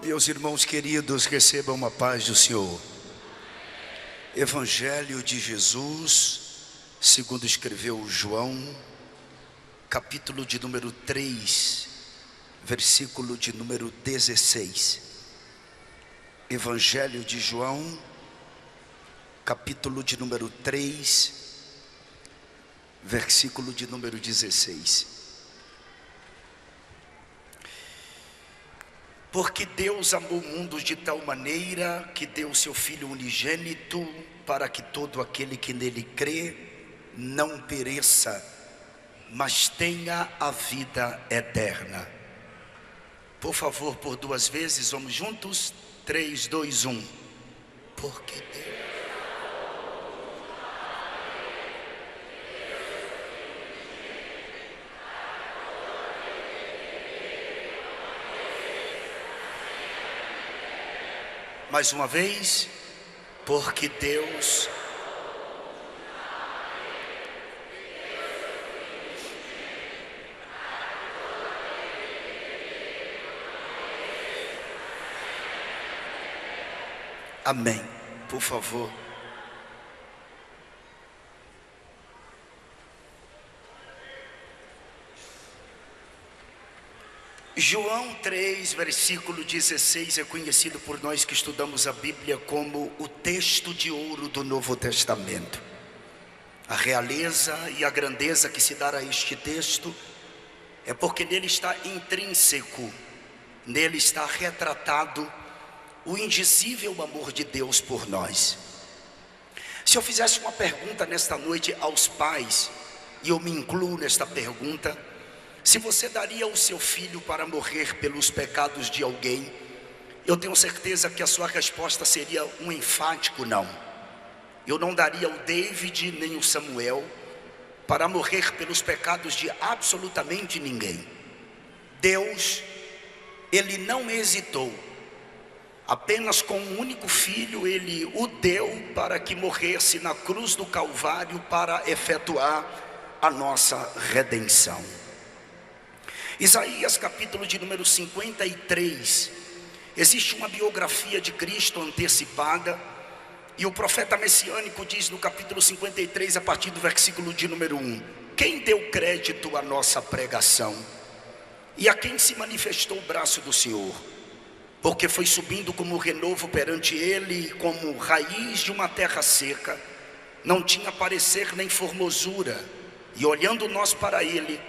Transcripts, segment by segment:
Meus irmãos queridos, recebam a paz do Senhor. Evangelho de Jesus, segundo escreveu João, capítulo de número 3, versículo de número 16. Evangelho de João, capítulo de número 3, versículo de número 16. Porque Deus amou o mundo de tal maneira que deu o seu Filho unigênito, para que todo aquele que nele crê não pereça, mas tenha a vida eterna. Por favor, por duas vezes, vamos juntos? 3, 2, 1. Porque Deus... Mais uma vez, porque Deus... Amém. Por favor. João 3, versículo 16 é conhecido por nós que estudamos a Bíblia como o texto de ouro do Novo Testamento. A realeza e a grandeza que se dá a este texto é porque nele está intrínseco, nele está retratado o indizível amor de Deus por nós. Se eu fizesse uma pergunta nesta noite aos pais, e eu me incluo nesta pergunta: se você daria o seu filho para morrer pelos pecados de alguém, eu tenho certeza que a sua resposta seria um enfático não. Eu não daria o David nem o Samuel para morrer pelos pecados de absolutamente ninguém. Deus, Ele não hesitou. Apenas com um único filho, Ele o deu para que morresse na cruz do Calvário para efetuar a nossa redenção. Isaías capítulo de número 53, existe uma biografia de Cristo antecipada, e o profeta messiânico diz no capítulo 53, a partir do versículo de número 1: quem deu crédito à nossa pregação? E a quem se manifestou o braço do Senhor? Porque foi subindo como renovo perante ele, como raiz de uma terra seca, não tinha parecer nem formosura, e olhando nós para ele,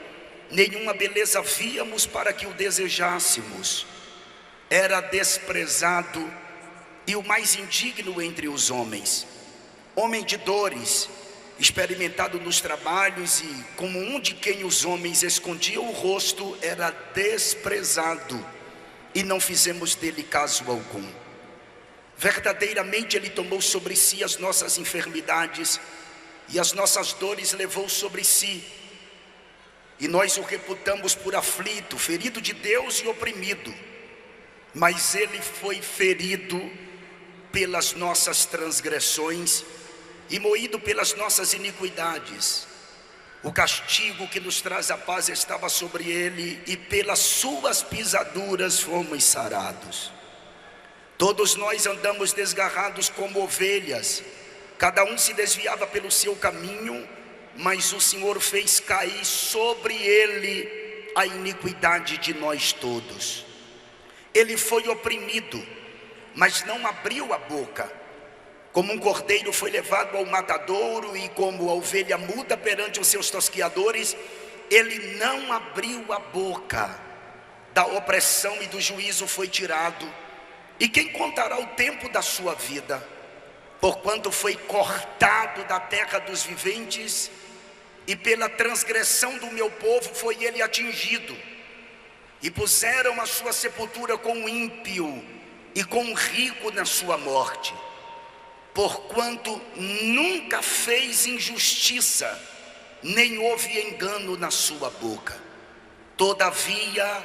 nenhuma beleza víamos para que o desejássemos. Era desprezado e o mais indigno entre os homens, homem de dores, experimentado nos trabalhos, e como um de quem os homens escondiam o rosto, era desprezado, e não fizemos dele caso algum. Verdadeiramente ele tomou sobre si as nossas enfermidades, e as nossas dores levou sobre si, e nós o reputamos por aflito, ferido de Deus e oprimido. Mas ele foi ferido pelas nossas transgressões e moído pelas nossas iniquidades. O castigo que nos traz a paz estava sobre ele, e pelas suas pisaduras fomos sarados. Todos nós andamos desgarrados como ovelhas, cada um se desviava pelo seu caminho, mas o Senhor fez cair sobre ele a iniquidade de nós todos. Ele foi oprimido, mas não abriu a boca. Como um cordeiro foi levado ao matadouro, e como a ovelha muda perante os seus tosquiadores, ele não abriu a boca. Da opressão e do juízo foi tirado. E quem contará o tempo da sua vida? Porquanto foi cortado da terra dos viventes, e pela transgressão do meu povo foi ele atingido. E puseram a sua sepultura com o ímpio e com o rico na sua morte. Porquanto nunca fez injustiça, nem houve engano na sua boca. Todavia,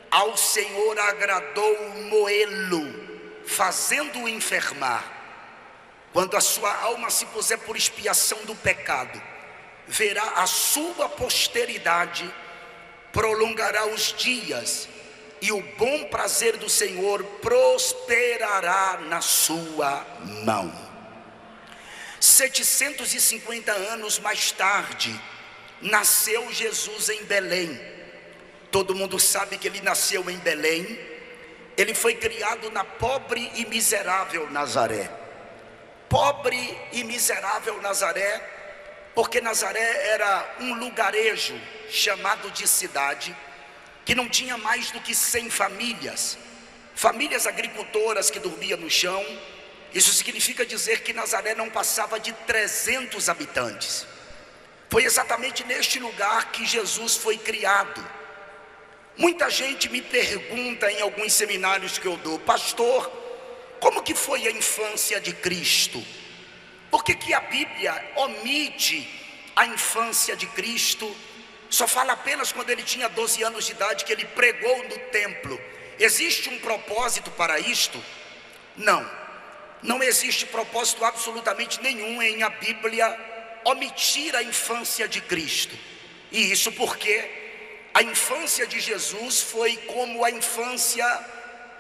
ao Senhor agradou moê-lo, fazendo-o enfermar. quando a sua alma se puser por expiação do pecado, verá a sua posteridade, prolongará os dias, e o bom prazer do Senhor prosperará na sua mão. 750 anos mais tarde, nasceu Jesus em Belém. Todo mundo sabe que ele nasceu em Belém. Ele foi criado na pobre e miserável Nazaré. Pobre e miserável Nazaré, porque Nazaré era um lugarejo chamado de cidade, que não tinha mais do que 100 famílias, famílias agricultoras que dormiam no chão. Isso significa dizer que Nazaré não passava de 300 habitantes. Foi exatamente neste lugar que Jesus foi criado. Muita gente me pergunta em alguns seminários que eu dou: pastor, como que foi a infância de Cristo? Por que a Bíblia omite a infância de Cristo? Só fala apenas quando ele tinha 12 anos de idade, que ele pregou no templo. Existe um propósito para isto? Não existe propósito absolutamente nenhum em a Bíblia omitir a infância de Cristo. E isso porque a infância de Jesus foi como a infância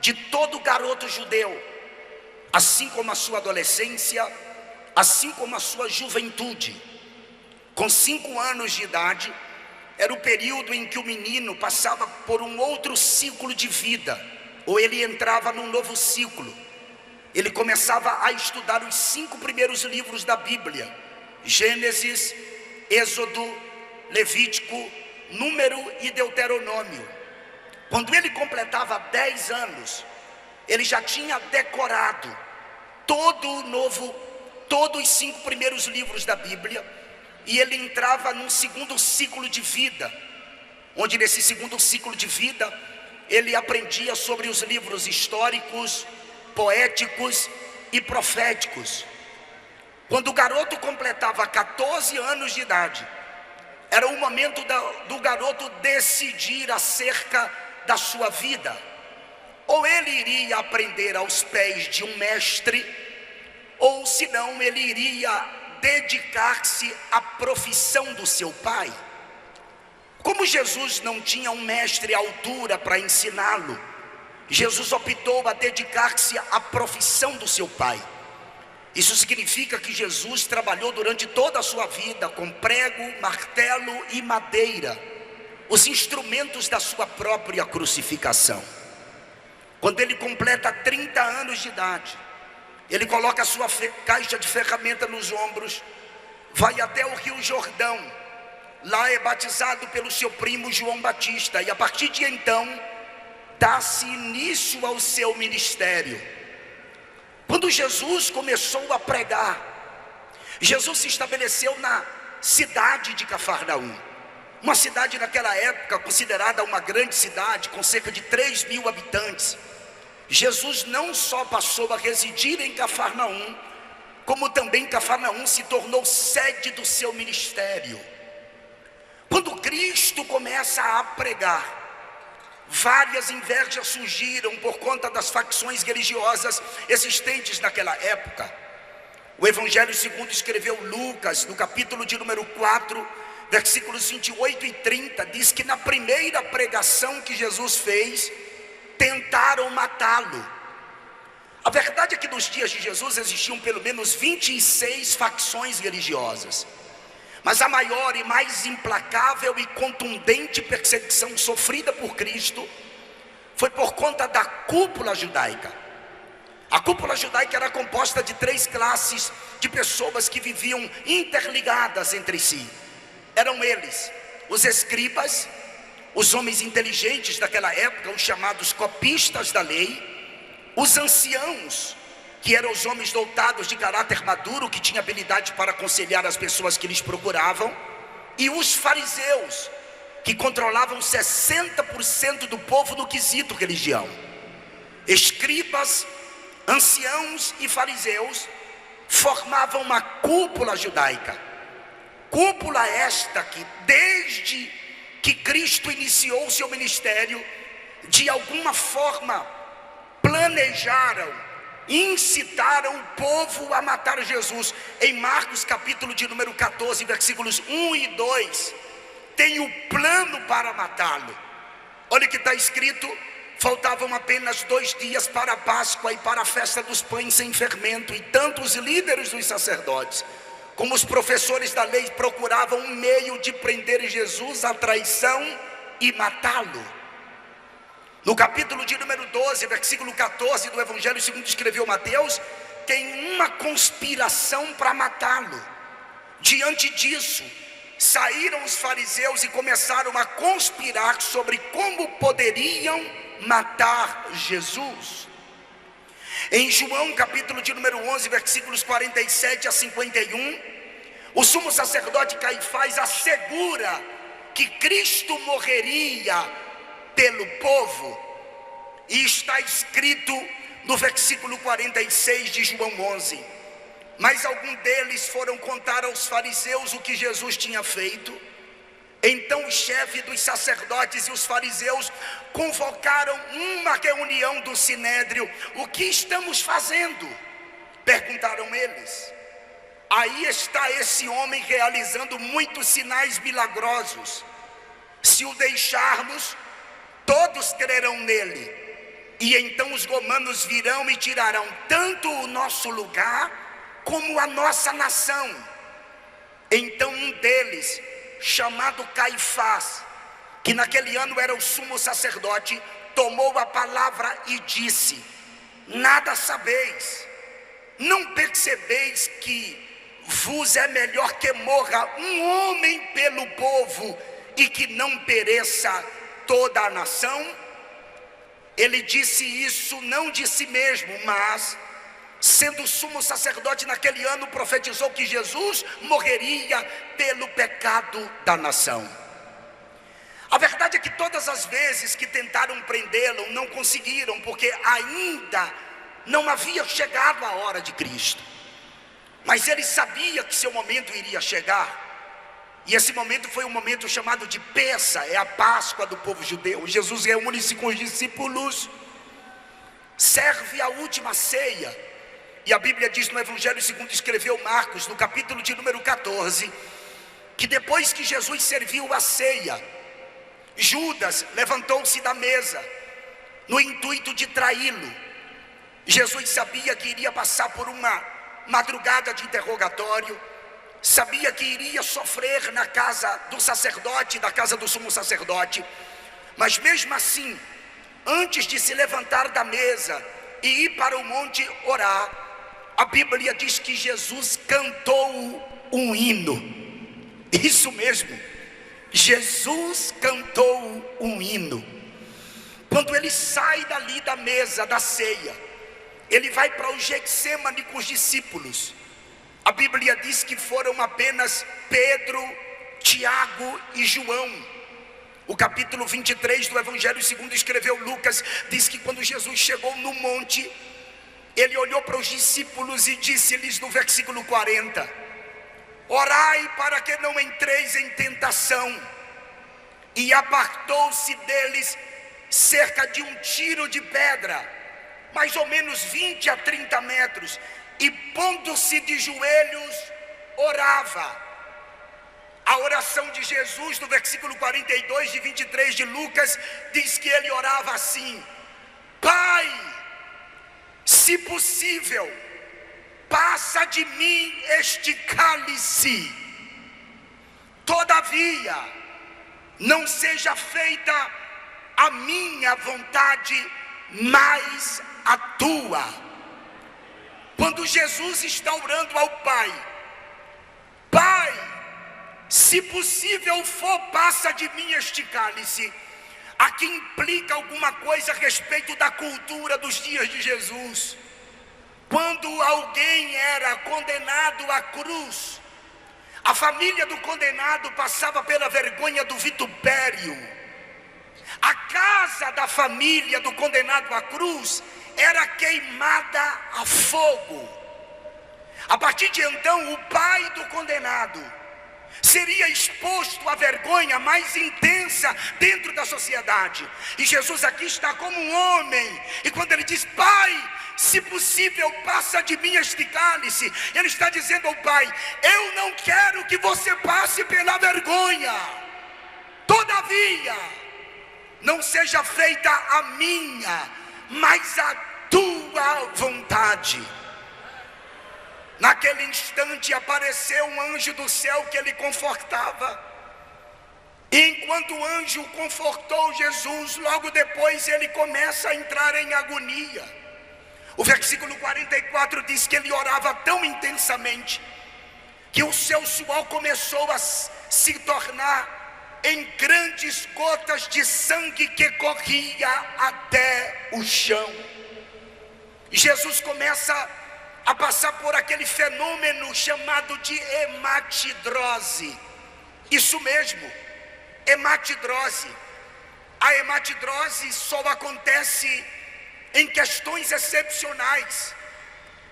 de todo garoto judeu, assim como a sua adolescência, assim como a sua juventude. Com 5 anos de idade, era o período em que o menino passava por um outro ciclo de vida, ou ele entrava num novo ciclo. Ele começava a estudar os 5 primeiros livros da Bíblia: Gênesis, Êxodo, Levítico, Número e Deuteronômio. Quando ele completava 10 anos, ele já tinha decorado todos os 5 primeiros livros da Bíblia. E ele entrava num segundo ciclo de vida, onde nesse segundo ciclo de vida, ele aprendia sobre os livros históricos, poéticos e proféticos. Quando o garoto completava 14 anos de idade, era o momento do garoto decidir acerca da sua vida. Ou ele iria aprender aos pés de um mestre, ou senão ele iria dedicar-se à profissão do seu pai. Como Jesus não tinha um mestre à altura para ensiná-lo, Jesus optou a dedicar-se à profissão do seu pai. Isso significa que Jesus trabalhou durante toda a sua vida com prego, martelo e madeira, os instrumentos da sua própria crucificação. Quando ele completa 30 anos de idade, ele coloca a sua caixa de ferramenta nos ombros, vai até o Rio Jordão. Lá é batizado pelo seu primo João Batista, e a partir de então dá-se início ao seu ministério. Quando Jesus começou a pregar, Jesus se estabeleceu na cidade de Cafarnaum, uma cidade naquela época considerada uma grande cidade, com cerca de 3.000 habitantes. Jesus não só passou a residir em Cafarnaum, como também Cafarnaum se tornou sede do seu ministério. Quando Cristo começa a pregar, várias invejas surgiram por conta das facções religiosas existentes naquela época. O Evangelho segundo escreveu Lucas, no capítulo de número 4, versículos 28 e 30, diz que na primeira pregação que Jesus fez, tentaram matá-lo. A verdade é que nos dias de Jesus existiam pelo menos 26 facções religiosas, mas a maior e mais implacável e contundente perseguição sofrida por Cristo foi por conta da cúpula judaica. A cúpula judaica era composta de 3 classes de pessoas que viviam interligadas entre si. Eram eles os escribas, os homens inteligentes daquela época, os chamados copistas da lei, os anciãos, que eram os homens dotados de caráter maduro, que tinham habilidade para aconselhar as pessoas que lhes procuravam, e os fariseus, que controlavam 60% do povo no quesito religião. Escribas, anciãos e fariseus formavam uma cúpula judaica. Cúpula esta que, desde que Cristo iniciou o seu ministério, de alguma forma planejaram incitaram o povo a matar Jesus. Em Marcos capítulo de número 14, versículos 1 e 2, tem o plano para matá-lo. Olha o que está escrito: faltavam apenas 2 dias para a Páscoa e para a festa dos pães sem fermento, e tanto os líderes dos sacerdotes como os professores da lei procuravam um meio de prender Jesus à traição e matá-lo. No capítulo de número 12, versículo 14 do Evangelho segundo escreveu Mateus, tem uma conspiração para matá-lo. Diante disso, saíram os fariseus e começaram a conspirar sobre como poderiam matar Jesus. Em João capítulo de número 11, versículos 47 a 51, o sumo sacerdote Caifás assegura que Cristo morreria pelo povo, e está escrito no versículo 46 de João 11: mas alguns deles foram contar aos fariseus o que Jesus tinha feito. Então o chefe dos sacerdotes e os fariseus convocaram uma reunião do sinédrio. O que estamos fazendo? Perguntaram eles. Aí está esse homem realizando muitos sinais milagrosos. Se o deixarmos, todos crerão nele. E então os romanos virão e tirarão tanto o nosso lugar como a nossa nação. Então um deles, chamado Caifás, que naquele ano era o sumo sacerdote, tomou a palavra e disse: nada sabeis, não percebeis que vos é melhor que morra um homem pelo povo e que não pereça toda a nação? Ele disse isso não de si mesmo, mas sendo sumo sacerdote naquele ano, profetizou que Jesus morreria pelo pecado da nação. A verdade é que todas as vezes que tentaram prendê-lo, não conseguiram, porque ainda não havia chegado a hora de Cristo. Mas ele sabia que seu momento iria chegar. E esse momento foi um momento chamado de Pessa, é a Páscoa do povo judeu. Jesus reúne-se com os discípulos, serve a última ceia. E a Bíblia diz no Evangelho segundo escreveu Marcos, no capítulo de número 14, que depois que Jesus serviu a ceia, Judas levantou-se da mesa, no intuito de traí-lo. Jesus sabia que iria passar por uma madrugada de interrogatório, sabia que iria sofrer na casa do sacerdote, da casa do sumo sacerdote, mas mesmo assim, antes de se levantar da mesa e ir para o monte orar, a Bíblia diz que Jesus cantou um hino. Isso mesmo, Jesus cantou um hino. Quando ele sai dali da mesa da ceia, ele vai para o Getsêmani com os discípulos. A Bíblia diz que foram apenas Pedro, Tiago e João. O capítulo 23 do Evangelho segundo escreveu Lucas diz que quando Jesus chegou no monte, ele olhou para os discípulos e disse-lhes no versículo 40: orai para que não entreis em tentação. E apartou-se deles cerca de um tiro de pedra, mais ou menos 20 a 30 metros, e pondo-se de joelhos, orava. A oração de Jesus no versículo 42 de 23 de Lucas diz que ele orava assim: Pai, se possível, passa de mim este cálice, todavia não seja feita a minha vontade, mas a tua. Quando Jesus está orando ao Pai: Pai, se possível for, passa de mim este cálice, aqui implica alguma coisa a respeito da cultura dos dias de Jesus. Quando alguém era condenado à cruz, a família do condenado passava pela vergonha do vitupério. A casa da família do condenado à cruz era queimada a fogo. A partir de então, o pai do condenado seria exposto à vergonha mais intensa dentro da sociedade. E Jesus aqui está como um homem, e quando ele diz: Pai, se possível, passa de mim este cálice. Ele está dizendo ao Pai: eu não quero que você passe pela vergonha, todavia, não seja feita a minha, mas a tua vontade. Naquele instante apareceu um anjo do céu que ele confortava. E enquanto o anjo confortou Jesus, logo depois ele começa a entrar em agonia. O versículo 44 diz que ele orava tão intensamente que o seu suor começou a se tornar em grandes gotas de sangue que corria até o chão. E Jesus começa a passar por aquele fenômeno chamado de hematidrose. Isso mesmo, hematidrose. A hematidrose só acontece em questões excepcionais.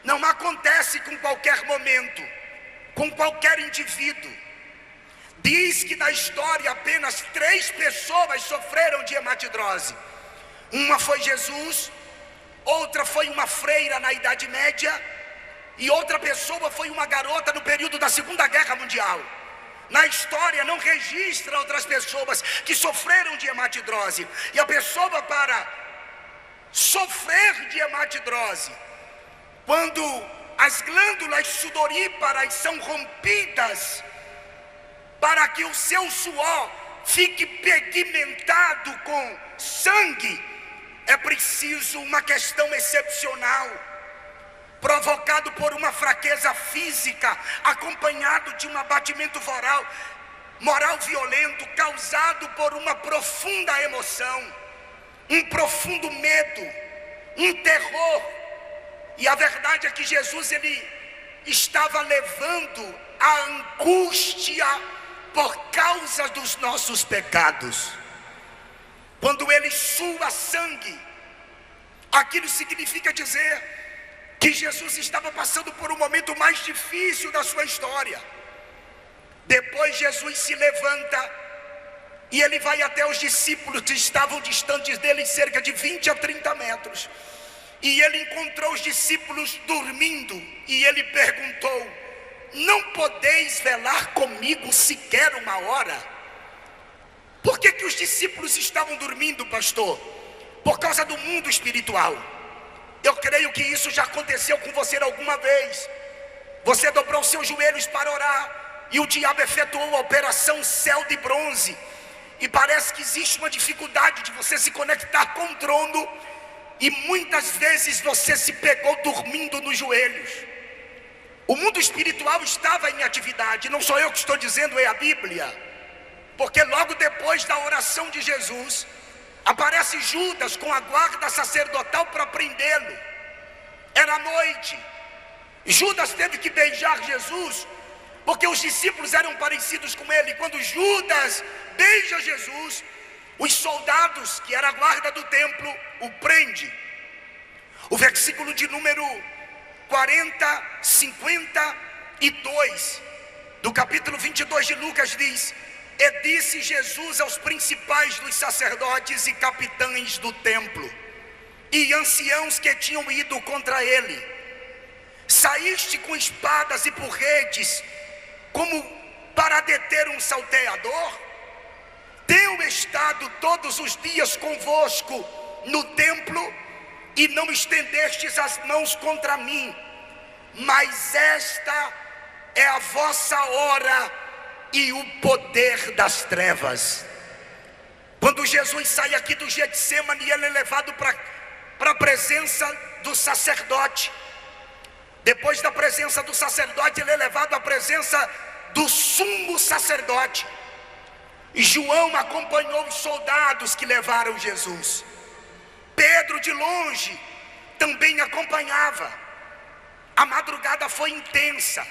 Não acontece com qualquer momento, com qualquer indivíduo. Diz que na história apenas 3 pessoas sofreram de hematidrose. Uma foi Jesus, outra foi uma freira na Idade Média, e outra pessoa foi uma garota no período da Segunda Guerra Mundial. Na história não registra outras pessoas que sofreram de hematidrose. E a pessoa, para sofrer de hematidrose, quando as glândulas sudoríparas são rompidas, para que o seu suor fique pigmentado com sangue, é preciso uma questão excepcional, provocado por uma fraqueza física, acompanhado de um abatimento moral violento, causado por uma profunda emoção, um profundo medo, um terror. E a verdade é que Jesus, ele estava levando a angústia por causa dos nossos pecados. Quando ele sua sangue, aquilo significa dizer que Jesus estava passando por um momento mais difícil da sua história. Depois Jesus se levanta e ele vai até os discípulos que estavam distantes dele cerca de 20 a 30 metros. E ele encontrou os discípulos dormindo e ele perguntou: não podeis velar comigo sequer uma hora? Por que os discípulos estavam dormindo, pastor? Por causa do mundo espiritual. Eu creio que isso já aconteceu com você alguma vez. Você dobrou seus joelhos para orar e o diabo efetuou a operação céu de bronze, e parece que existe uma dificuldade de você se conectar com o trono, e muitas vezes você se pegou dormindo nos joelhos. O mundo espiritual estava em atividade. Não sou eu que estou dizendo, é a Bíblia. Porque logo depois da oração de Jesus, aparece Judas com a guarda sacerdotal para prendê-lo. Era noite. Judas teve que beijar Jesus, porque os discípulos eram parecidos com ele. Quando Judas beija Jesus, os soldados, que era a guarda do templo, o prende. O versículo de número 52 do capítulo 22 de Lucas diz: e disse Jesus aos principais dos sacerdotes e capitães do templo e anciãos que tinham ido contra ele: saíste com espadas e porretes como para deter um salteador? Tenho estado todos os dias convosco no templo e não estendestes as mãos contra mim, mas esta é a vossa hora e o poder das trevas. Quando Jesus sai aqui do Getsemane, ele é levado para a presença do sacerdote. Depois da presença do sacerdote, ele é levado à presença do sumo sacerdote. E João acompanhou os soldados que levaram Jesus. Pedro de longe também acompanhava. A madrugada foi intensa.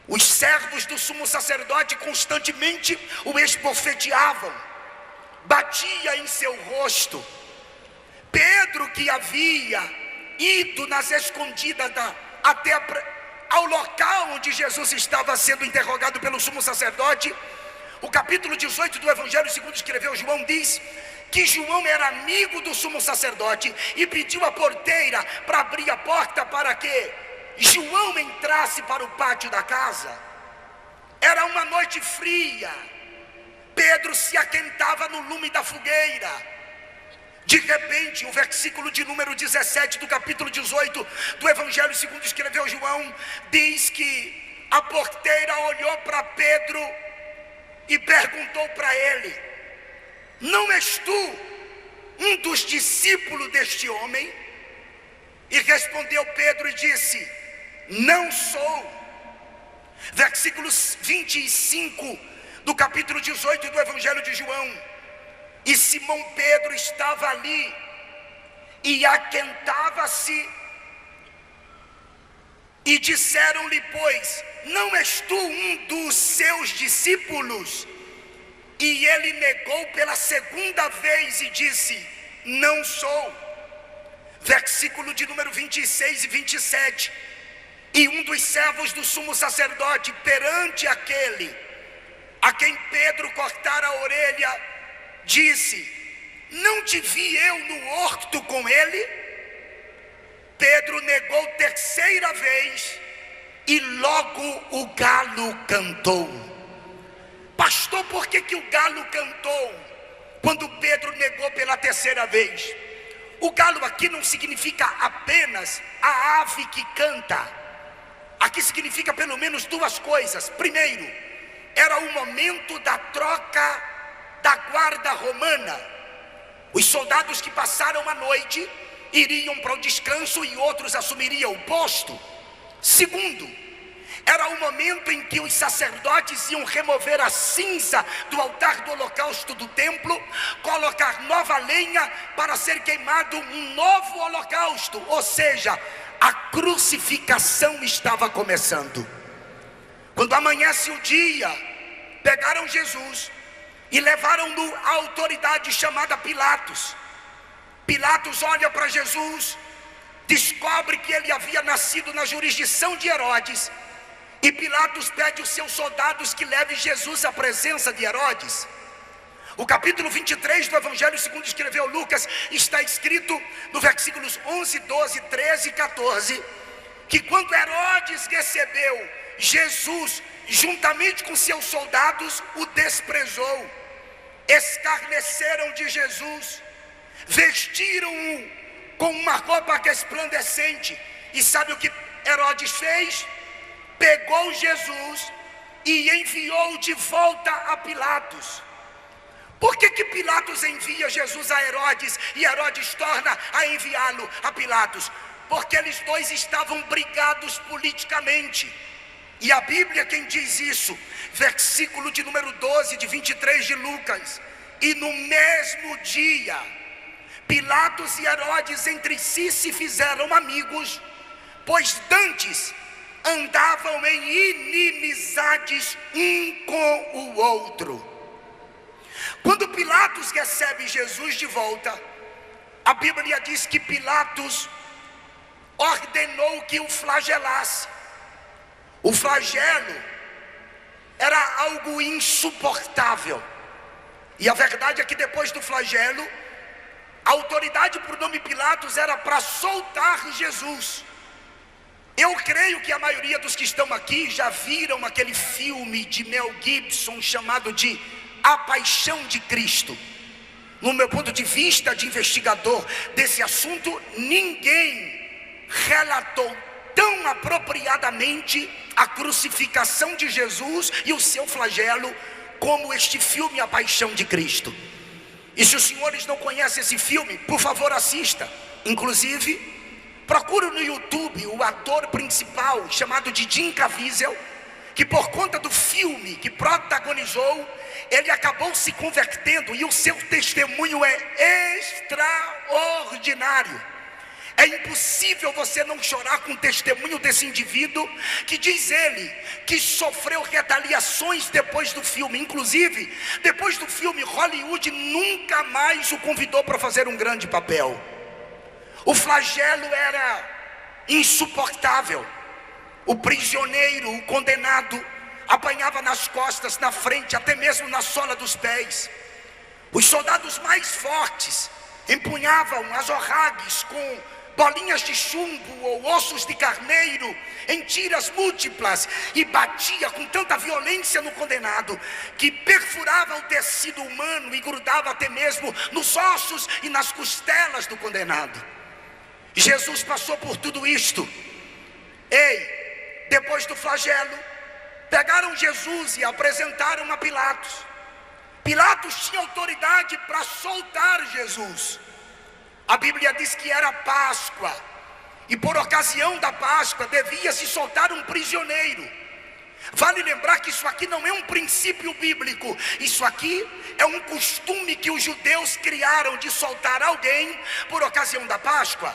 Os servos do sumo sacerdote constantemente o esbofeteavam, batia em seu rosto. Pedro, que havia ido nas escondidas até ao local onde Jesus estava sendo interrogado pelo sumo sacerdote, o capítulo 18 do Evangelho segundo escreveu João diz que João era amigo do sumo sacerdote e pediu a porteira para abrir a porta para que João entrasse para o pátio da casa. Era uma noite fria, Pedro se aquentava no lume da fogueira. De repente, o versículo de número 17 do capítulo 18 do Evangelho segundo escreveu João, diz que a porteira olhou para Pedro e perguntou para ele: não és tu um dos discípulos deste homem? E respondeu Pedro e disse: não sou. Versículo 25 do capítulo 18 do Evangelho de João: e Simão Pedro estava ali e aquentava-se, e disseram-lhe, pois, não és tu um dos seus discípulos? E ele negou pela segunda vez e disse: não sou. Versículo de número 26 e 27: e um dos servos do sumo sacerdote, perante aquele a quem Pedro cortara a orelha, disse: não te vi eu no horto com ele? Pedro negou terceira vez e logo o galo cantou. Pastor, por que o galo cantou quando Pedro negou pela terceira vez? O galo aqui não significa apenas a ave que canta. Aqui significa pelo menos duas coisas. Primeiro, era o momento da troca da guarda romana. Os soldados que passaram a noite iriam para o descanso e outros assumiriam o posto. Segundo, era o momento em que os sacerdotes iam remover a cinza do altar do holocausto do templo, colocar nova lenha para ser queimado um novo holocausto, ou seja, a crucificação estava começando. Quando amanhece o dia, pegaram Jesus e levaram-no à autoridade chamada Pilatos. Pilatos olha para Jesus, descobre que ele havia nascido na jurisdição de Herodes, e Pilatos pede aos seus soldados que levem Jesus à presença de Herodes. O capítulo 23 do Evangelho segundo escreveu Lucas, está escrito no versículos 11, 12, 13 e 14, que quando Herodes recebeu Jesus juntamente com seus soldados, o desprezou, escarneceram de Jesus, vestiram-o com uma roupa resplandecente. E sabe o que Herodes fez? Pegou Jesus e enviou de volta a Pilatos. Por que Pilatos envia Jesus a Herodes e Herodes torna a enviá-lo a Pilatos? Porque eles dois estavam brigados politicamente. E a Bíblia quem diz isso, versículo de número 12 de 23 de Lucas: e no mesmo dia Pilatos e Herodes entre si se fizeram amigos, pois dantes andavam em inimizades um com o outro. Quando Pilatos recebe Jesus de volta, a Bíblia diz que Pilatos ordenou que o flagelasse. O flagelo era algo insuportável. E a verdade é que depois do flagelo, a autoridade por nome Pilatos era para soltar Jesus. Eu creio que a maioria dos que estão aqui já viram aquele filme de Mel Gibson chamado de A Paixão de Cristo. No meu ponto de vista de investigador desse assunto, ninguém relatou tão apropriadamente a crucificação de Jesus e o seu flagelo como este filme A Paixão de Cristo. E se os senhores não conhecem esse filme, por favor assista. Inclusive, procure no YouTube o ator principal chamado de Jim Caviezel, que por conta do filme que protagonizou, ele acabou se convertendo e o seu testemunho é extraordinário. É impossível você não chorar com o testemunho desse indivíduo, que diz ele que sofreu retaliações depois do filme. Inclusive, depois do filme, Hollywood nunca mais o convidou para fazer um grande papel. O flagelo era insuportável. O prisioneiro, o condenado, apanhava nas costas, na frente, até mesmo na sola dos pés. Os soldados mais fortes empunhavam azorragues com bolinhas de chumbo ou ossos de carneiro em tiras múltiplas e batia com tanta violência no condenado que perfurava o tecido humano e grudava até mesmo nos ossos e nas costelas do condenado. Jesus passou por tudo isto. Depois do flagelo, pegaram Jesus e apresentaram a Pilatos. Pilatos tinha autoridade para soltar Jesus. A Bíblia diz que era Páscoa, e por ocasião da Páscoa devia se soltar um prisioneiro. Vale lembrar que isso aqui não é um princípio bíblico, isso aqui é um costume que os judeus criaram de soltar alguém por ocasião da Páscoa.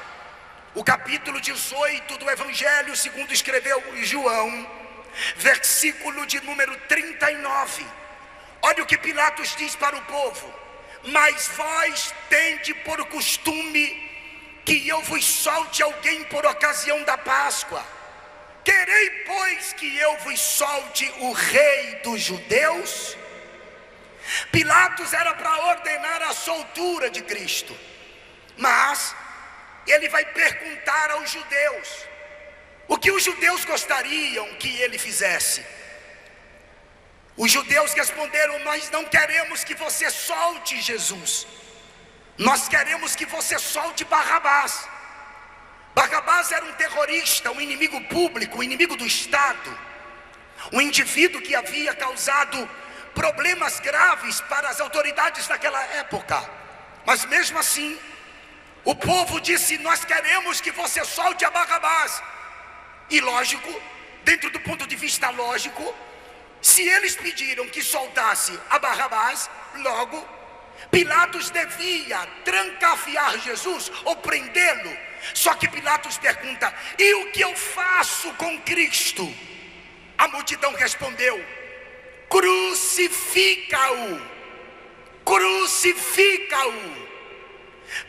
O capítulo 18 do Evangelho segundo escreveu João, versículo de número 39. Olha o que Pilatos diz para o povo: mas vós tende por costume que eu vos solte alguém por ocasião da Páscoa. Querei, pois, que eu vos solte o rei dos judeus? Pilatos era para ordenar a soltura de Cristo, mas ele vai perguntar aos judeus o que os judeus gostariam que ele fizesse. Os judeus responderam: nós não queremos que você solte Jesus, nós queremos que você solte Barrabás. Barrabás era um terrorista, um inimigo público, um inimigo do Estado, um indivíduo que havia causado problemas graves para as autoridades daquela época. Mas mesmo assim, o povo disse: nós queremos que você solte a Barrabás. E lógico, dentro do ponto de vista lógico, se eles pediram que soltasse a Barrabás, logo Pilatos devia trancafiar Jesus ou prendê-lo. Só que Pilatos pergunta: e o que eu faço com Cristo? A multidão respondeu: crucifica-o, crucifica-o.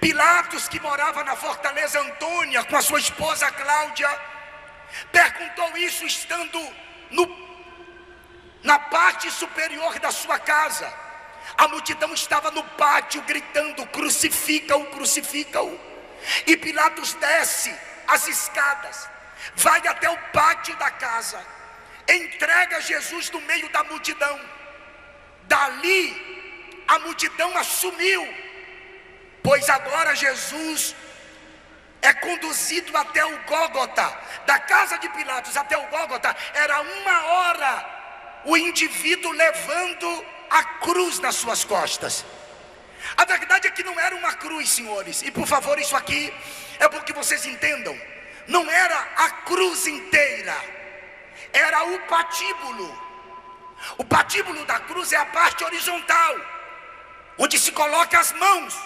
Pilatos, que morava na Fortaleza Antônia com a sua esposa Cláudia, perguntou isso estando na parte superior da sua casa. A multidão estava no pátio gritando: crucifica-o, crucifica-o. E Pilatos desce as escadas, vai até o pátio da casa, entrega Jesus no meio da multidão. Dali a multidão assumiu, pois agora Jesus é conduzido até o Gólgota. Da casa de Pilatos até o Gólgota era 1 hora, o indivíduo levando a cruz nas suas costas. A verdade é que não era uma cruz, senhores, e por favor, isso aqui é bom que vocês entendam. Não era a cruz inteira, era o patíbulo. O patíbulo da cruz é a parte horizontal, onde se coloca as mãos.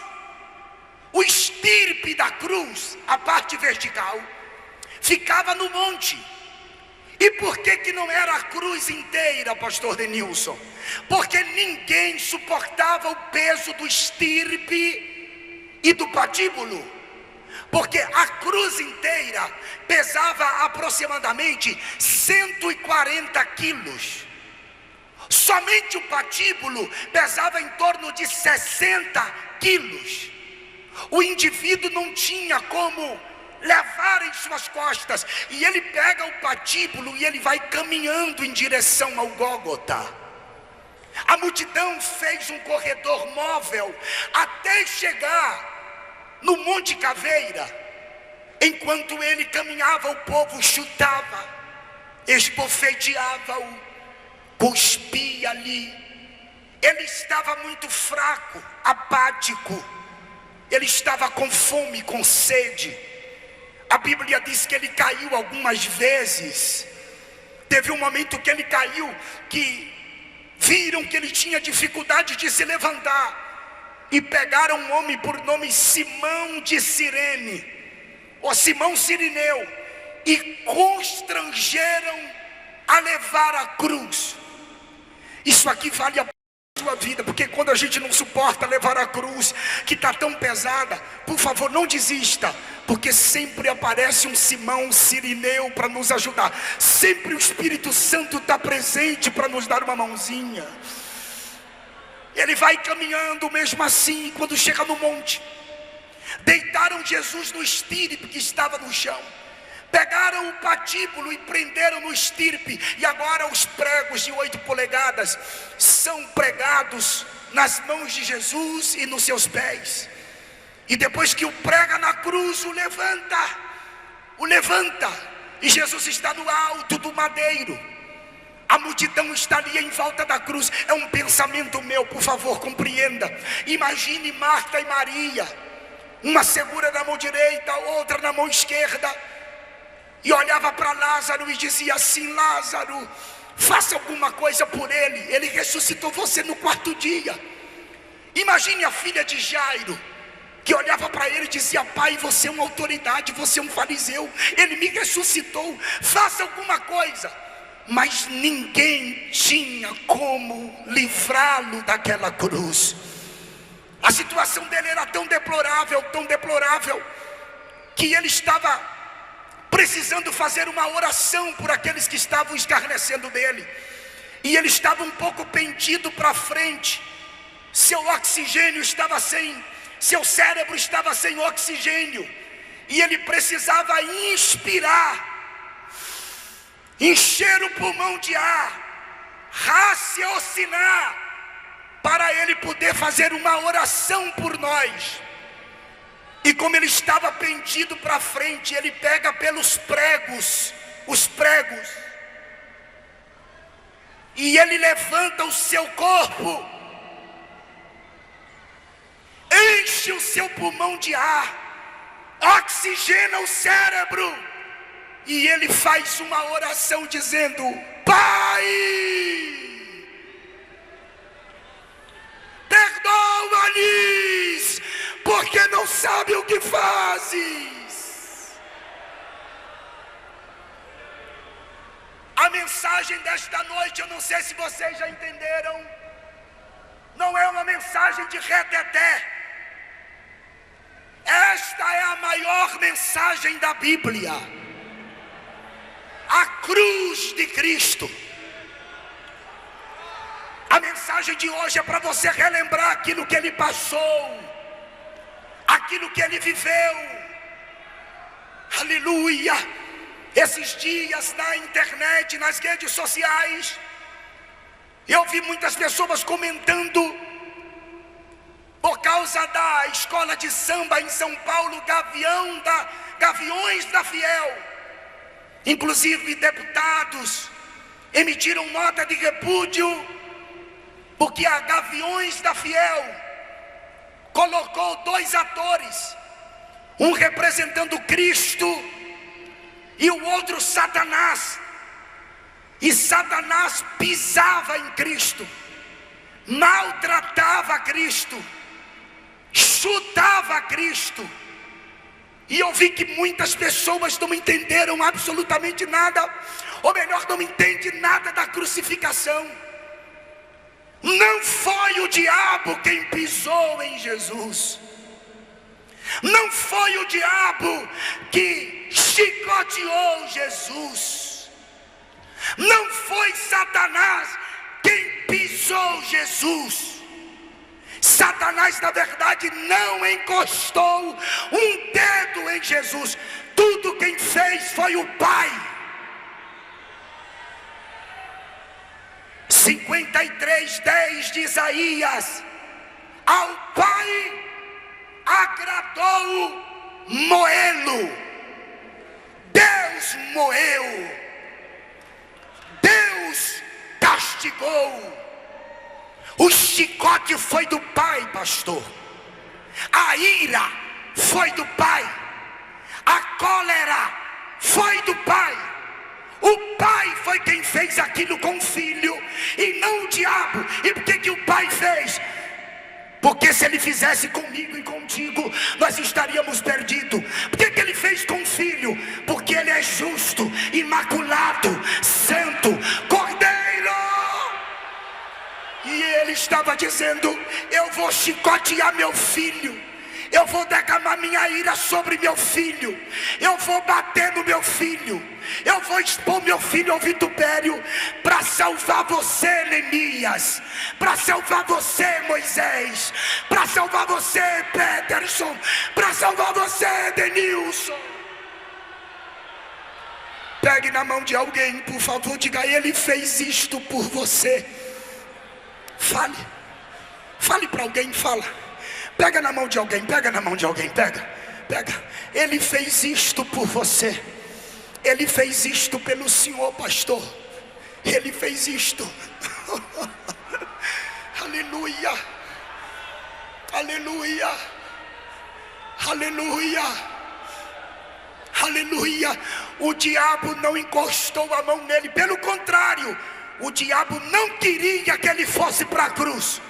O estirpe da cruz, a parte vertical, ficava no monte. E por que não era a cruz inteira, pastor Denilson? Porque ninguém suportava o peso do estirpe e do patíbulo. Porque a cruz inteira pesava aproximadamente 140 quilos. Somente o patíbulo pesava em torno de 60 quilos. O indivíduo não tinha como levar em suas costas, e ele pega o patíbulo e ele vai caminhando em direção ao Gólgota. A multidão fez um corredor móvel até chegar no Monte Caveira. Enquanto ele caminhava, o povo chutava, esbofeteava-o, cuspia ali. Ele estava muito fraco, apático, ele estava com fome, com sede. A Bíblia diz que ele caiu algumas vezes. Teve um momento que ele caiu, que viram que ele tinha dificuldade de se levantar, e pegaram um homem por nome Simão de Cirene, ou Simão Cirineu, e constrangeram a levar a cruz. Isso aqui vale a sua vida, porque quando a gente não suporta levar a cruz, que está tão pesada, por favor, não desista, porque sempre aparece um Simão Cirineu para nos ajudar. Sempre o Espírito Santo está presente para nos dar uma mãozinha. Ele vai caminhando mesmo assim. Quando chega no monte, deitaram Jesus no estirpe que estava no chão. Pegaram o patíbulo e prenderam no estirpe. E agora os pregos de 8 polegadas são pregados nas mãos de Jesus e nos seus pés. E depois que o prega na cruz, o levanta. E Jesus está no alto do madeiro. A multidão está ali em volta da cruz. É um pensamento meu, por favor, compreenda. Imagine Marta e Maria, uma segura na mão direita, outra na mão esquerda, e olhava para Lázaro e dizia assim: Lázaro, faça alguma coisa por ele ressuscitou você no 4º dia. Imagine a filha de Jairo, que olhava para ele e dizia: pai, você é uma autoridade, você é um fariseu, ele me ressuscitou, faça alguma coisa. Mas ninguém tinha como livrá-lo daquela cruz. A situação dele era tão deplorável, que ele estava precisando fazer uma oração por aqueles que estavam escarnecendo dele. E ele estava um pouco pendido para frente. Seu oxigênio estava seu cérebro estava sem oxigênio. E ele precisava inspirar, encher o pulmão de ar, raciocinar, para ele poder fazer uma oração por nós. E como ele estava pendido para frente, ele pega pelos pregos, os pregos, e ele levanta o seu corpo, enche o seu pulmão de ar, oxigena o cérebro, e ele faz uma oração dizendo: Pai, perdoa-lhes, porque não sabe o que fazes. A mensagem desta noite, eu não sei se vocês já entenderam, não é uma mensagem de reteté. Esta é a maior mensagem da Bíblia, a cruz de Cristo. A mensagem de hoje é para você relembrar aquilo que ele passou, aquilo que ele viveu. Aleluia. Esses dias na internet, nas redes sociais, eu vi muitas pessoas comentando, por causa da escola de samba em São Paulo, Gaviões da Fiel. Inclusive deputados emitiram nota de repúdio, porque a Gaviões da Fiel colocou 2 atores, um representando Cristo e o outro Satanás. E Satanás pisava em Cristo, maltratava Cristo, chutava Cristo. E eu vi que muitas pessoas não entenderam absolutamente nada, ou melhor, não entendem nada da crucificação. Não foi o diabo quem pisou em Jesus. Não foi o diabo que chicoteou Jesus. Não foi Satanás quem pisou Jesus. Satanás, na verdade, não encostou um dedo em Jesus. Tudo quem fez foi o Pai. 53:10 de Isaías: ao Pai agradou moê-lo. Deus moeu, Deus castigou. O chicote foi do Pai, pastor. A ira foi do Pai. A cólera foi do Pai. O Pai foi quem fez aquilo com o Filho, e não o diabo. E por que o Pai fez? Porque se ele fizesse comigo e contigo, nós estaríamos perdidos. Por que ele fez com o Filho? Porque ele é justo, imaculado, santo, Cordeiro. E ele estava dizendo: eu vou chicotear meu filho, Eu vou derramar minha ira sobre meu filho. Eu vou bater no meu filho. Eu vou expor meu filho ao vitupério para salvar você, Neemias, para salvar você, Moisés, para salvar você, Peterson, para salvar você, Denilson. Pegue na mão de alguém, por favor, diga: ele fez isto por você. Fale para alguém, fala. Pega na mão de alguém, pega na mão de alguém, pega. Ele fez isto por você. Ele fez isto pelo senhor, pastor. Ele fez isto. Aleluia. Aleluia. Aleluia. Aleluia. O diabo não encostou a mão nele. Pelo contrário, o diabo não queria que ele fosse para a cruz.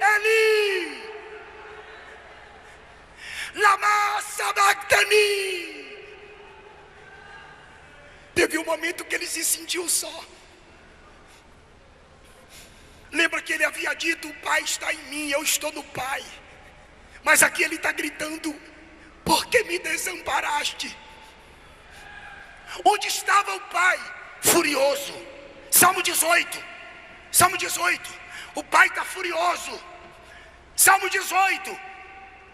Eli, lama sabachthani. Teve um momento que ele se sentiu só. Lembra que ele havia dito: o Pai está em mim, eu estou no Pai. Mas aqui ele está gritando: por que me desamparaste? Onde estava o Pai? Furioso. Salmo 18. O Pai está furioso. Salmo 18.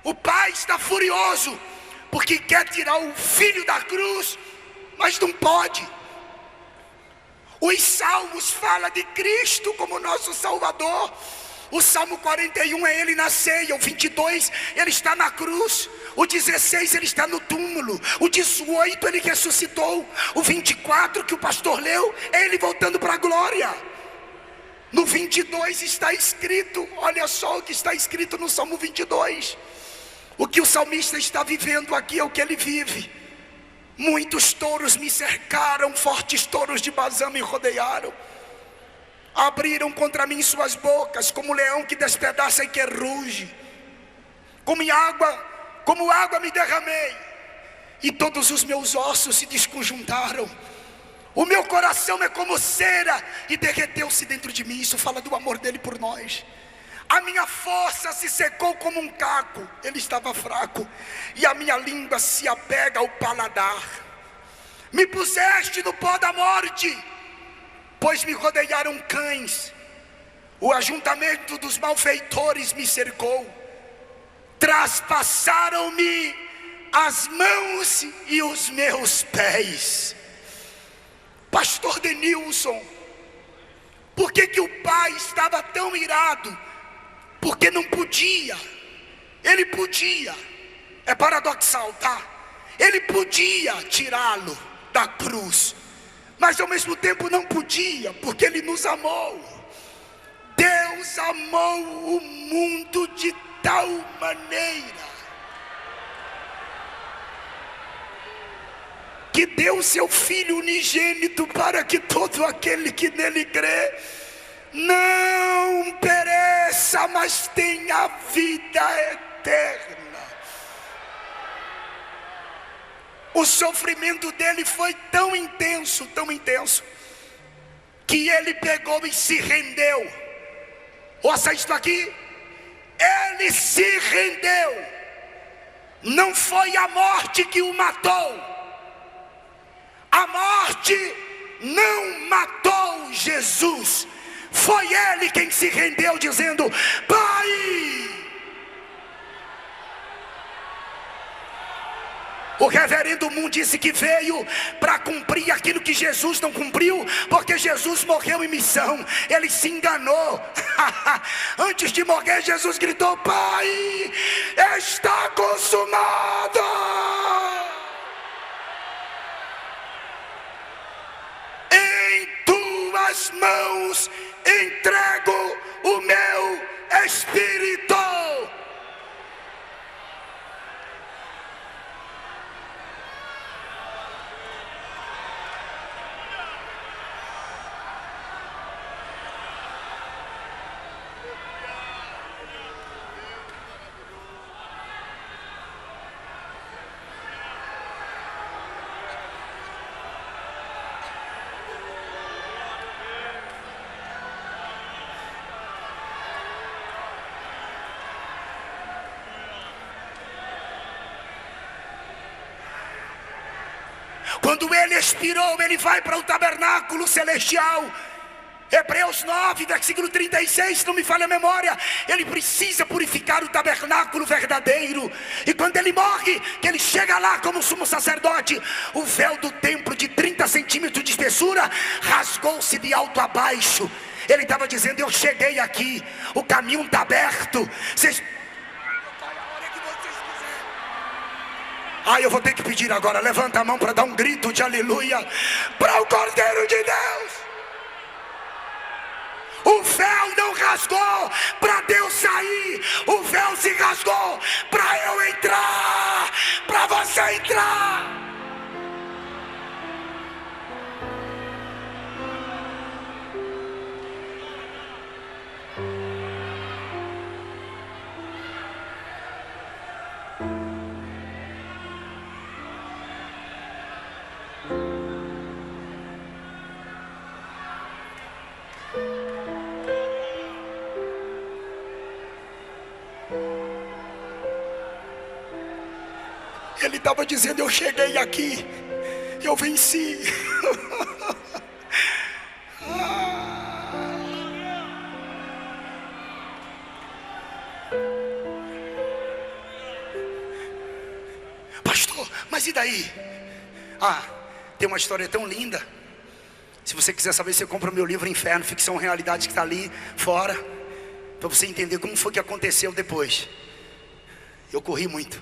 O Pai está furioso porque quer tirar o filho da cruz, mas não pode. Os salmos falam de Cristo como nosso Salvador. O Salmo 41 é ele na ceia. O 22 ele está na cruz. O 16 ele está no túmulo. O 18 ele ressuscitou. O 24 que o pastor leu é ele voltando para a glória. No 22 está escrito, olha só o que está escrito no Salmo 22. O que o salmista está vivendo aqui é o que ele vive. Muitos touros me cercaram, fortes touros de Bazã me rodearam. Abriram contra mim suas bocas, como leão que despedaça e que ruge. Como água me derramei, e todos os meus ossos se desconjuntaram. O meu coração é como cera e derreteu-se dentro de mim. Isso fala do amor dele por nós. A minha força se secou como um caco. Ele estava fraco. E a minha língua se apega ao paladar. Me puseste no pó da morte, pois me rodearam cães. O ajuntamento dos malfeitores me cercou. Traspassaram-me as mãos e os meus pés. Pastor Denilson, por que o pai estava tão irado? Porque não podia. Ele podia. É paradoxal, tá? Ele podia tirá-lo da cruz, mas ao mesmo tempo não podia, porque ele nos amou. Deus amou o mundo de tal maneira que deu seu Filho unigênito, para que todo aquele que nele crê não pereça, mas tenha vida eterna. O sofrimento dele foi tão intenso, que ele pegou e se rendeu. Ouça isto aqui: ele se rendeu. Não foi a morte que o matou. A morte não matou Jesus. Foi ele quem se rendeu, dizendo: Pai. O reverendo Moon disse que veio para cumprir aquilo que Jesus não cumpriu, porque Jesus morreu em missão. Ele se enganou. Antes de morrer, Jesus gritou: Pai, está consumado. Em tuas mãos entrego o meu espírito. Quando ele expirou, ele vai para o tabernáculo celestial. Hebreus 9, versículo 36, não me falha a memória. Ele precisa purificar o tabernáculo verdadeiro. E quando ele morre, que ele chega lá como sumo sacerdote, o véu do templo de 30 centímetros de espessura rasgou-se de alto a baixo. Ele estava dizendo: eu cheguei aqui, o caminho está aberto. Vocês... eu vou ter que pedir agora, levanta a mão para dar um grito de aleluia para o Cordeiro de Deus. O véu não rasgou para Deus sair, o véu se rasgou para eu entrar, para você entrar. Ele estava dizendo: eu cheguei aqui, eu venci. Pastor, mas e daí? Tem uma história tão linda. Se você quiser saber, você compra o meu livro Inferno, Ficção Realidade, que está ali fora, para você entender como foi que aconteceu depois. Eu corri muito.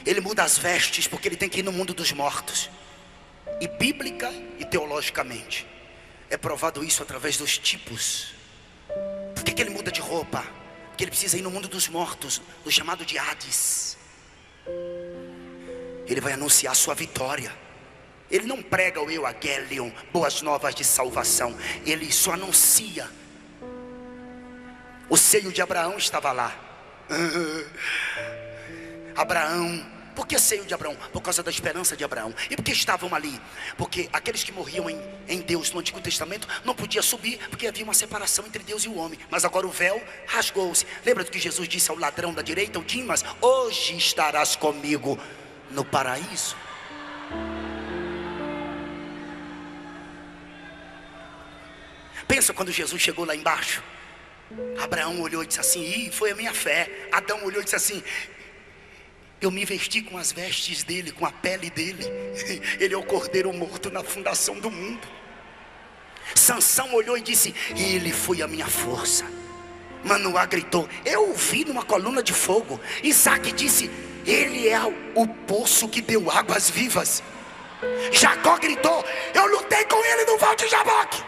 Ele muda as vestes porque ele tem que ir no mundo dos mortos. E bíblica e teologicamente é provado isso através dos tipos. Por que ele muda de roupa? Porque ele precisa ir no mundo dos mortos, no chamado de Hades. Ele vai anunciar a sua vitória. Ele não prega o Evangelion, boas novas de salvação. Ele só anuncia. O seio de Abraão estava lá. Abraão. Por que seio de Abraão? Por causa da esperança de Abraão. E por que estavam ali? Porque aqueles que morriam em Deus no Antigo Testamento não podiam subir, porque havia uma separação entre Deus e o homem. Mas agora o véu rasgou-se. Lembra do que Jesus disse ao ladrão da direita, o Dimas? Hoje estarás comigo no paraíso. Pensa quando Jesus chegou lá embaixo. Abraão olhou e disse assim: foi a minha fé. Adão olhou e disse assim: eu me vesti com as vestes dele, com a pele dele. Ele é o cordeiro morto na fundação do mundo. Sansão olhou e disse: ele foi a minha força. Manoá gritou: eu o vi numa coluna de fogo. Isaac disse: ele é o poço que deu águas vivas. Jacó gritou: eu lutei com ele no val de Jaboque.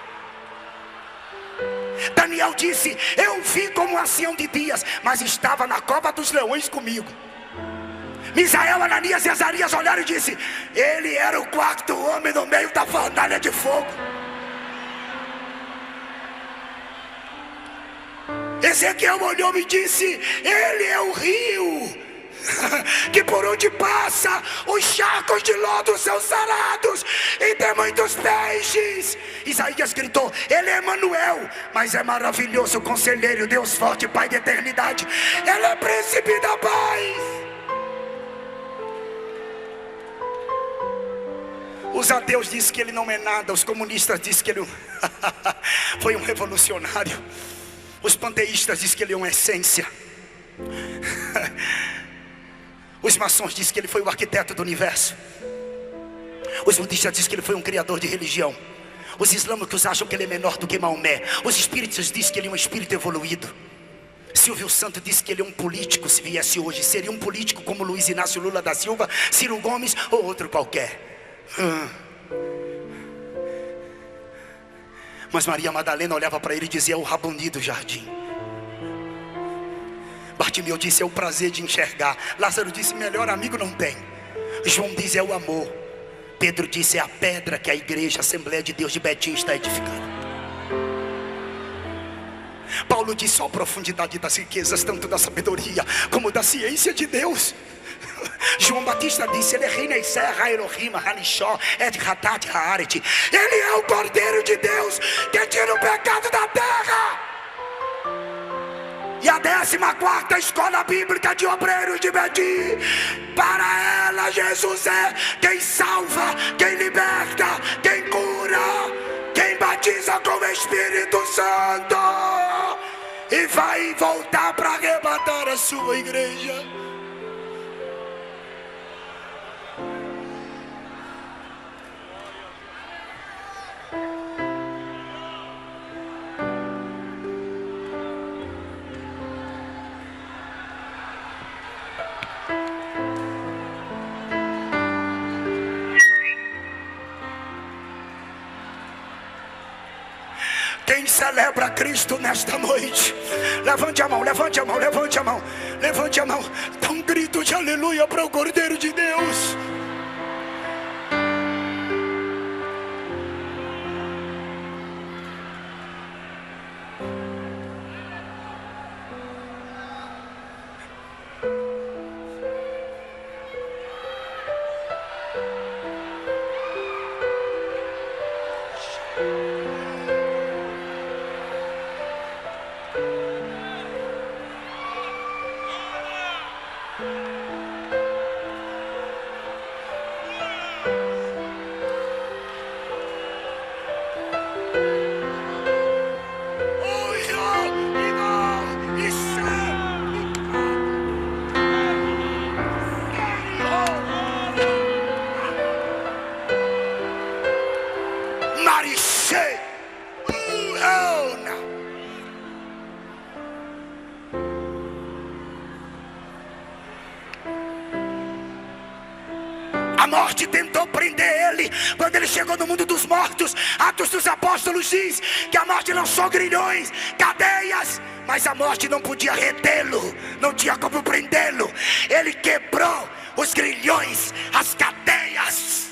Daniel disse: eu vi como um ancião de dias, mas estava na cova dos leões comigo. Misael, Ananias e Azarias olharam e disse: ele era o quarto homem no meio da fornalha de fogo. Ezequiel olhou e disse: ele é o rio que por onde passa os charcos de lodo são sarados e tem muitos peixes. Isaías gritou: ele é Emanuel, mas é maravilhoso conselheiro, Deus forte, Pai da eternidade. Ele é príncipe da paz. Os ateus dizem que ele não é nada. Os comunistas dizem que ele foi um revolucionário. Os panteístas dizem que ele é uma essência. Os maçons dizem que ele foi o arquiteto do universo. Os budistas dizem que ele foi um criador de religião. Os islâmicos acham que ele é menor do que Maomé. Os espíritos dizem que ele é um espírito evoluído. Silvio Santos disse que ele é um político. Se viesse hoje, seria um político como Luiz Inácio Lula da Silva, Ciro Gomes ou outro qualquer. Mas Maria Madalena olhava para ele e dizia: é o Rabundi do jardim. Bartimeu disse: é o prazer de enxergar. Lázaro disse: melhor amigo não tem. João diz: é o amor. Pedro disse: é a pedra que a igreja, a Assembleia de Deus de Betim está edificando. Paulo disse: ó, a profundidade das riquezas, tanto da sabedoria como da ciência de Deus. João Batista disse: ele é Rei Serra, Elohim, Hanishó, Ed Hatat, Haaret. Ele é o Cordeiro de Deus que tira o pecado da terra. E a 14ª escola bíblica de obreiros de Betim, para ela Jesus é quem salva, quem liberta, quem cura, quem batiza com o Espírito Santo, e vai voltar para arrebatar a sua igreja. Quem celebra Cristo nesta noite, levante a mão, levante a mão, levante a mão, levante a mão, dá um grito de aleluia para o Cordeiro de Deus. A morte tentou prender ele quando ele chegou no mundo dos mortos. Atos dos Apóstolos diz que a morte lançou grilhões, cadeias, mas a morte não podia retê-lo, não tinha como prendê-lo. Ele quebrou os grilhões, as cadeias.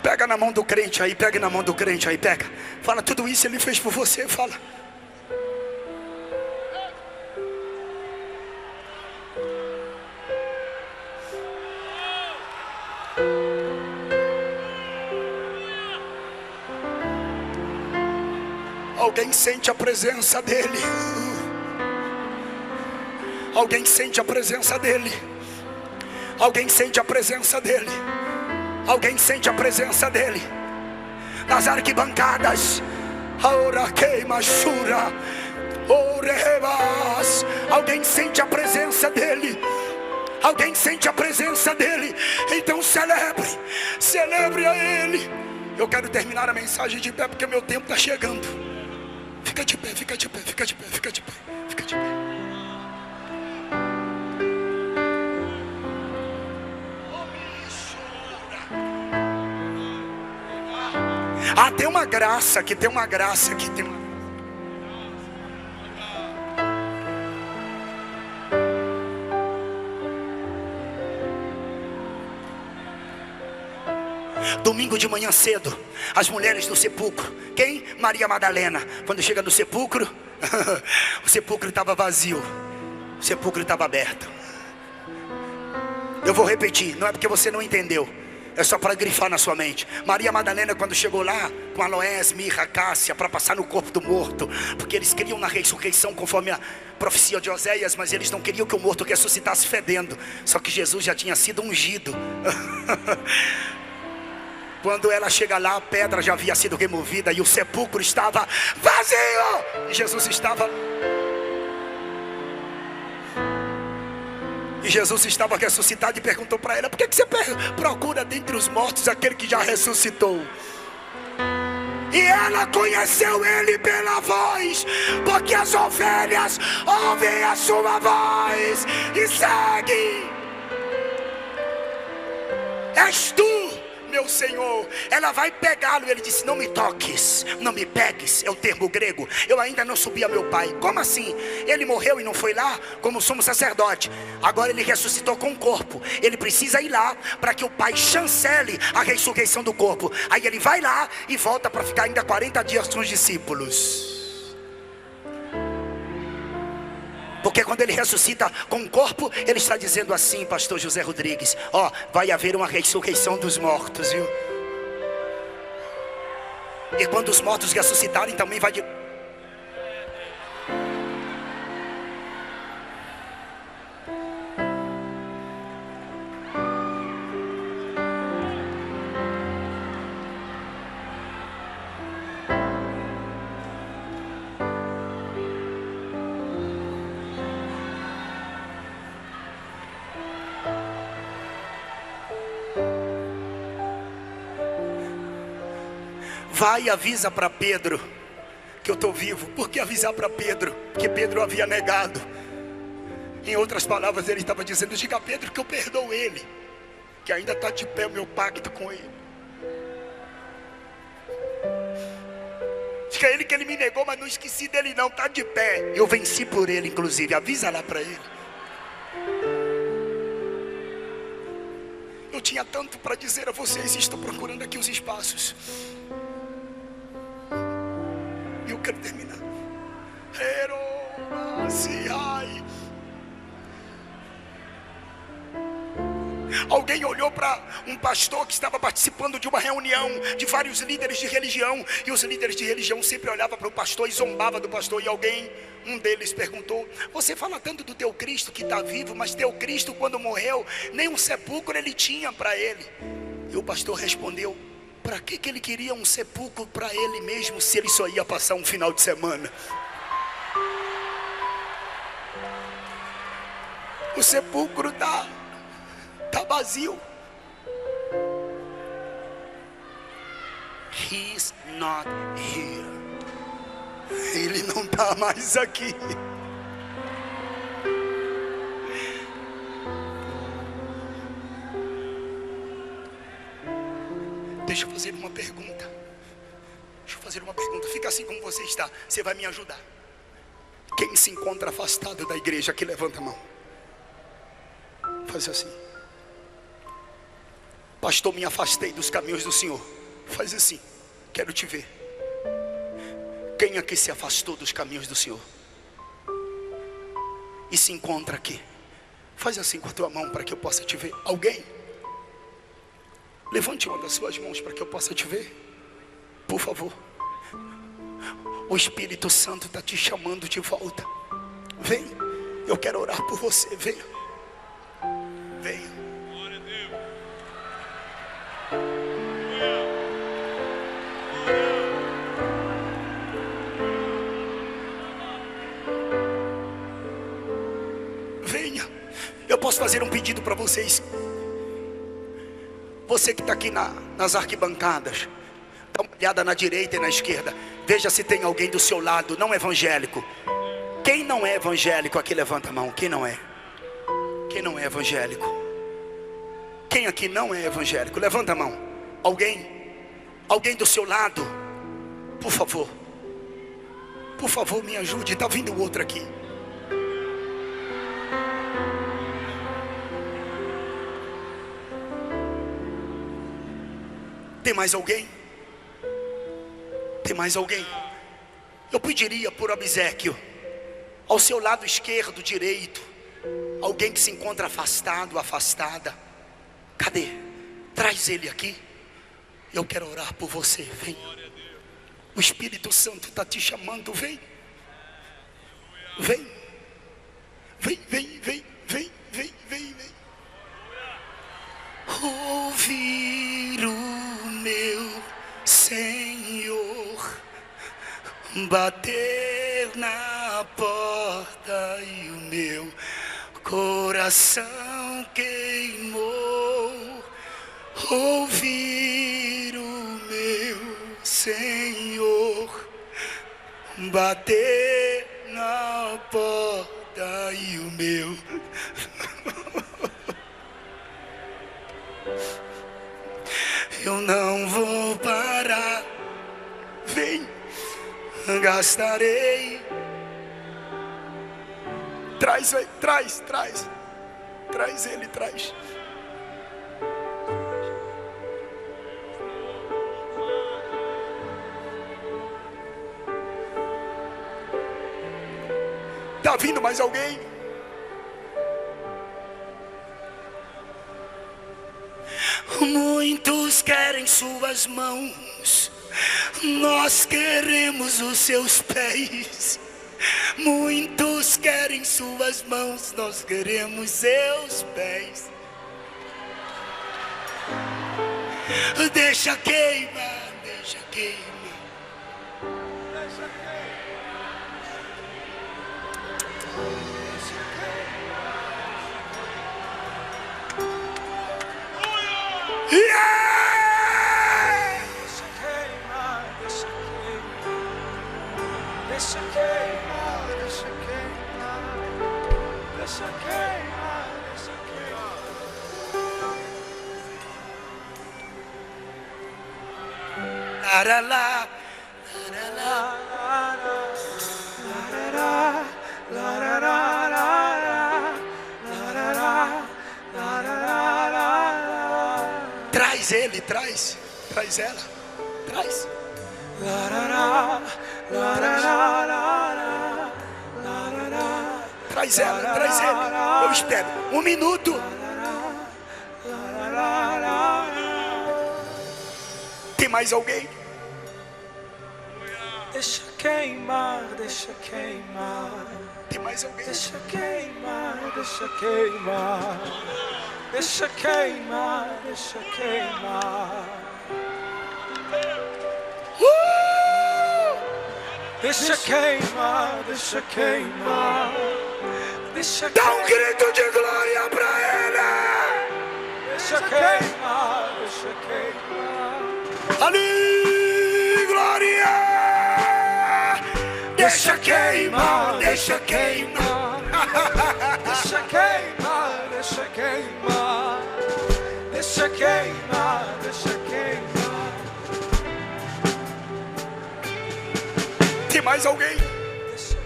Pega na mão do crente aí, pega na mão do crente aí, pega. Fala, tudo isso ele fez por você, fala. Alguém sente a presença dele. Alguém sente a presença dele. Alguém sente a presença dele. Alguém sente a presença dele nas arquibancadas. Alguém sente a presença dele. Alguém sente a presença dele. Então celebre a ele. Eu quero terminar a mensagem de pé, porque meu tempo está chegando. Fica de pé, fica de pé, fica de pé, fica de pé, fica de pé. Ah, tem uma graça aqui, tem uma graça aqui, tem uma... Domingo de manhã cedo, as mulheres do sepulcro. Quem? Maria Madalena. Quando chega no sepulcro, o sepulcro estava vazio, o sepulcro estava aberto. Eu vou repetir, não é porque você não entendeu, é só para grifar na sua mente. Maria Madalena, quando chegou lá com aloés, mirra, cássia, para passar no corpo do morto, porque eles queriam na ressurreição conforme a profecia de Oséias, mas eles não queriam que o morto ressuscitasse fedendo. Só que Jesus já tinha sido ungido. Quando ela chega lá, a pedra já havia sido removida e o sepulcro estava vazio. E Jesus estava... E Jesus estava ressuscitado e perguntou para ela: por que você procura dentre os mortos aquele que já ressuscitou? E ela conheceu ele pela voz, porque as ovelhas ouvem a sua voz e seguem. És tu, meu Senhor. Ela vai pegá-lo. Ele disse: não me toques, não me pegues. É o termo grego. Eu ainda não subi a meu pai. Como assim? Ele morreu e não foi lá como sumo sacerdote. Agora ele ressuscitou com o corpo. Ele precisa ir lá para que o pai chancele a ressurreição do corpo. Aí ele vai lá e volta para ficar ainda 40 dias com os discípulos. Porque quando ele ressuscita com o corpo, ele está dizendo assim, pastor José Rodrigues: ó, vai haver uma ressurreição dos mortos, viu? E quando os mortos ressuscitarem, também vai... Vai e avisa para Pedro que eu estou vivo. Por que avisar para Pedro? Que Pedro havia negado. Em outras palavras, ele estava dizendo: diga a Pedro que eu perdoo ele, que ainda está de pé o meu pacto com ele. Diga a ele que ele me negou, mas não esqueci dele não, está de pé. Eu venci por ele, inclusive. Avisa lá para ele. Eu tinha tanto para dizer a vocês, estou procurando aqui os espaços. Eu quero terminar. Alguém olhou para um pastor que estava participando de uma reunião de vários líderes de religião, e os líderes de religião sempre olhavam para o pastor e zombavam do pastor. E um deles perguntou: você fala tanto do teu Cristo que está vivo, mas teu Cristo, quando morreu, nem um sepulcro ele tinha para ele. E o pastor respondeu: para que ele queria um sepulcro para ele mesmo, se ele só ia passar um final de semana? O sepulcro está vazio. He's not here. Ele não está mais aqui. Deixa eu fazer uma pergunta. Fica assim como você está. Você vai me ajudar. Quem se encontra afastado da igreja aqui, levanta a mão. Faz assim: pastor, me afastei dos caminhos do Senhor. Faz assim: quero te ver. Quem aqui se afastou dos caminhos do Senhor e se encontra aqui? Faz assim com a tua mão para que eu possa te ver. Alguém? Levante uma das suas mãos para que eu possa te ver, por favor. O Espírito Santo está te chamando de volta. Vem, eu quero orar por você. Venha, venha. Venha. Eu posso fazer um pedido para vocês. Você que está aqui nas arquibancadas, dá uma olhada na direita e na esquerda. Veja se tem alguém do seu lado não evangélico. Quem não é evangélico aqui, levanta a mão. Quem não é? Quem não é evangélico? Quem aqui não é evangélico? Levanta a mão. Alguém? Alguém do seu lado? Por favor. Por favor, me ajude. Está vindo outro aqui. Tem mais alguém? Tem mais alguém? Eu pediria por obséquio, ao seu lado esquerdo, direito, alguém que se encontra afastado, afastada. Cadê? Traz ele aqui. Eu quero orar por você. Vem. O Espírito Santo está te chamando. Vem. Vem. Vem, vem, vem, vem, vem, vem, vem. Ouvir o meu Senhor bater na porta e o meu coração queimou. Ouvir o meu Senhor bater na porta e o meu eu não vou parar. Vem, gastarei. Traz ele, traz ele, traz. Está Está vindo mais alguém? Muitos querem suas mãos, nós queremos os seus pés. Muitos querem suas mãos, nós queremos seus pés. Deixa queimar, deixa queimar. Deixa queimar, deixa queimar, deixa queimar, deixa queimar. Laralá, traz ele, traz ela, traz. Traz ela, traz ele. Eu espero 1 minuto. Tem mais alguém? Deixa queimar, deixa queimar. Tem mais alguém? Deixa queimar, deixa queimar. Deixa queimar, deixa queimar. Deixa queimar, deixa queimar. Deixa Dá um grito de glória pra ele. Deixa queimar, deixa queimar. Ali, glória. Deixa queimar, deixa queimar. Deixa queimar, deixa queimar. Deixa queimar, deixa queimar. Tem mais alguém? Deixa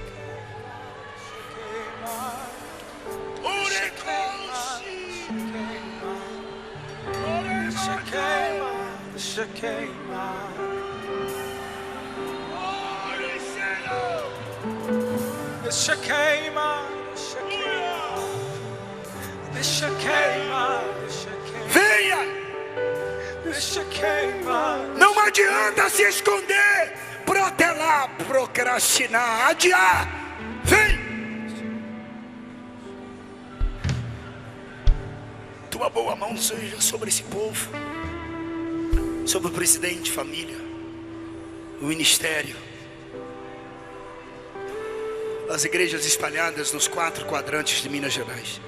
queimar, deixa queimar. Deixa queimar, deixa queimar. Deixa queimar, deixa queimar. Deixa queimar, deixa queimar. Venha! Deixa queimar. Não adianta se esconder, protelar, procrastinar, adiar. Vem! Tua boa mão seja sobre esse povo, sobre o presidente, família, o ministério, as igrejas espalhadas nos 4 quadrantes de Minas Gerais.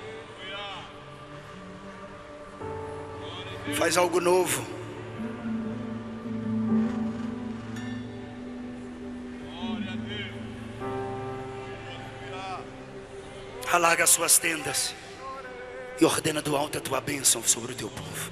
Faz algo novo. Alarga as suas tendas e ordena do alto a tua bênção sobre o teu povo.